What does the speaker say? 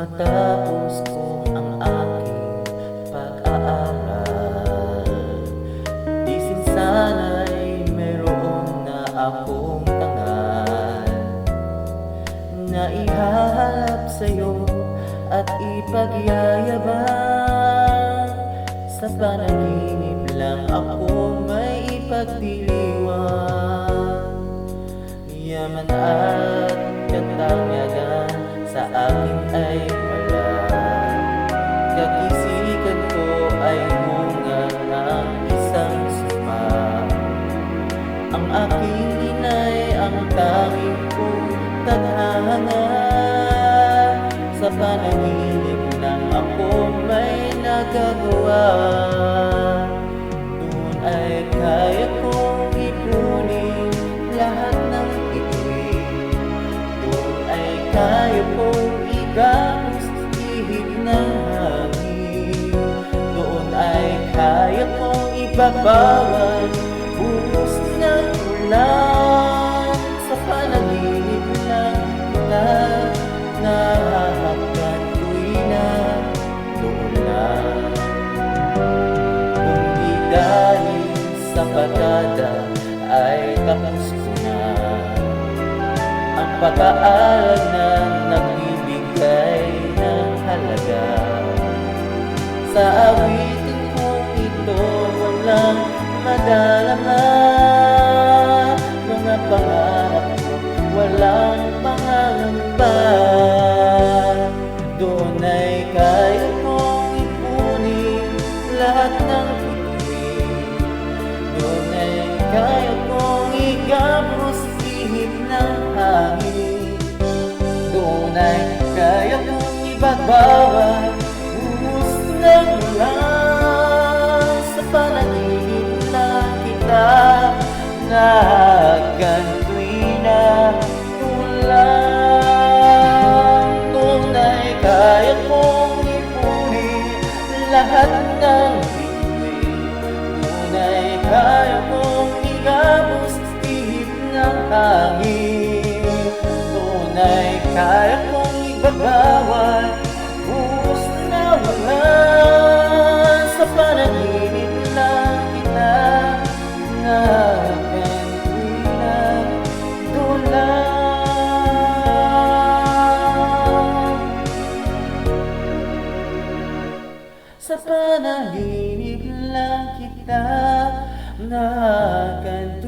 matapos ko ang aking pag-aaral, di sana'y mayroon na akong tangal na ihahalap sa'yo at ipagyayabang. Sa panaginip lang ako may ipagdiriwang, yaman at katanyagan sa akin ay wala. Kakisikan ko ay bunga ng isang sumpa. Ang aking inay ang tanging kong tadhana. Sa panaginip lang ako may nagagawa. Doon ay kaya kong ipunin lahat ng bituin. Doon ay kaya kong igamos ihip ng hangin. Doon ay kaya kong ibabawal buhos ng ulan. Sa panaginip lang kita nahahapkan tuwi na doon lang. Kung di dahil sa pagkada ay tapos ko na ang pag-aaral na nagbibigay ng halaga. Sa awitin kong ito walang madalama. Mga pangarap ko walang pangangamba. Doon ay kaya kong ipunin lahat ng bituin. Doon ay kaya kong igamos ihip ng hangin. Doon ay kaya kong ibabawal buhos ng ulan. Sa panaginip lang kita nagagantuin na ulan. Doon ay kaya kong ipunin lahat ng bituin. Doon ay kaya kong igamos ihip ng hangin. Doon ay kaya kong ibabawal buhos na ulan. Sa panaginip lang kita nagagantuin na doon lang. Sa panaginip lang kita nagagantuin